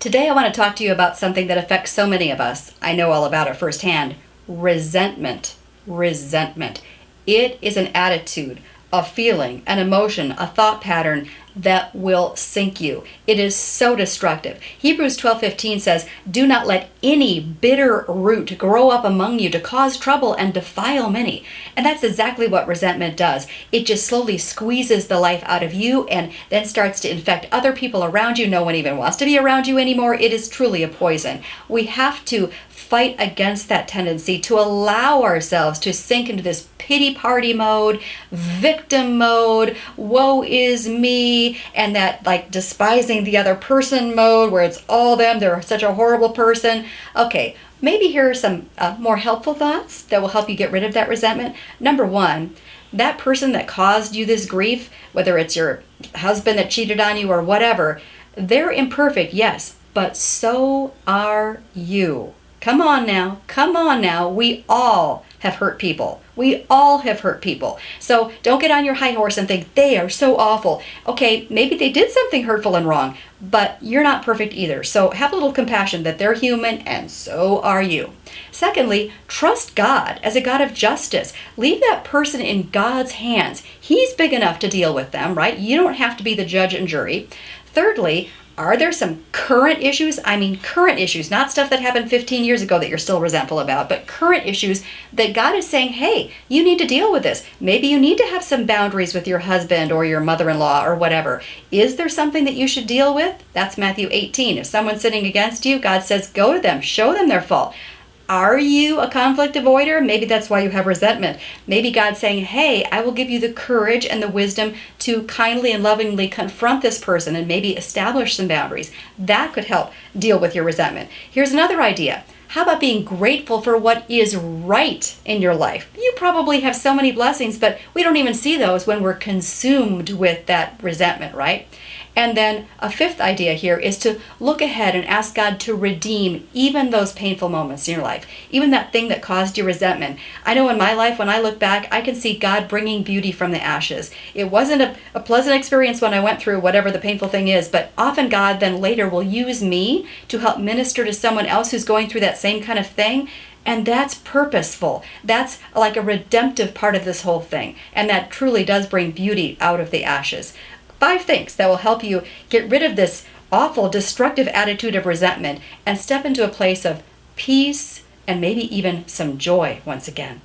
Today I want to talk to you about something that affects so many of us. I know all about it firsthand. Resentment. Resentment. It is an attitude, a feeling, an emotion, a thought pattern that will sink you. It is so destructive. Hebrews 12:15 says, "Do not let any bitter root grow up among you to cause trouble and defile many." And that's exactly what resentment does. It just slowly squeezes the life out of you and then starts to infect other people around you. No one even wants to be around you anymore. It is truly a poison. We have to fight against that tendency to allow ourselves to sink into this pity party mode, victim mode, woe is me, and that like despising the other person mode where it's all them, they're such a horrible person. Okay, maybe here are some more helpful thoughts that will help you get rid of that resentment. Number one, that person that caused you this grief, whether it's your husband that cheated on you or whatever, they're imperfect, yes, but so are you. Come on now, come on now. We all have hurt people. We all have hurt people. So don't get on your high horse and think they are so awful. Okay, maybe they did something hurtful and wrong, but you're not perfect either. So have a little compassion that they're human and so are you. Secondly, trust God as a God of justice. Leave that person in God's hands. He's big enough to deal with them, right? You don't have to be the judge and jury. Thirdly, are there some current issues? I mean current issues, not stuff that happened 15 years ago that you're still resentful about, but current issues that God is saying, hey, you need to deal with this. Maybe you need to have some boundaries with your husband or your mother-in-law or whatever. Is there something that you should deal with? That's Matthew 18. If someone's sinning against you, God says, go to them, show them their fault. Are you a conflict avoider? Maybe that's why you have resentment. Maybe God's saying, hey, I will give you the courage and the wisdom to kindly and lovingly confront this person and maybe establish some boundaries. That could help deal with your resentment. Here's another idea. How about being grateful for what is right in your life? You probably have so many blessings, but we don't even see those when we're consumed with that resentment, right? And then a fifth idea here is to look ahead and ask God to redeem even those painful moments in your life, even that thing that caused you resentment. I know in my life, when I look back, I can see God bringing beauty from the ashes. It wasn't a pleasant experience when I went through whatever the painful thing is, but often God then later will use me to help minister to someone else who's going through that same kind of thing. And that's purposeful. That's like a redemptive part of this whole thing. And that truly does bring beauty out of the ashes. 5 things that will help you get rid of this awful, destructive attitude of resentment and step into a place of peace and maybe even some joy once again.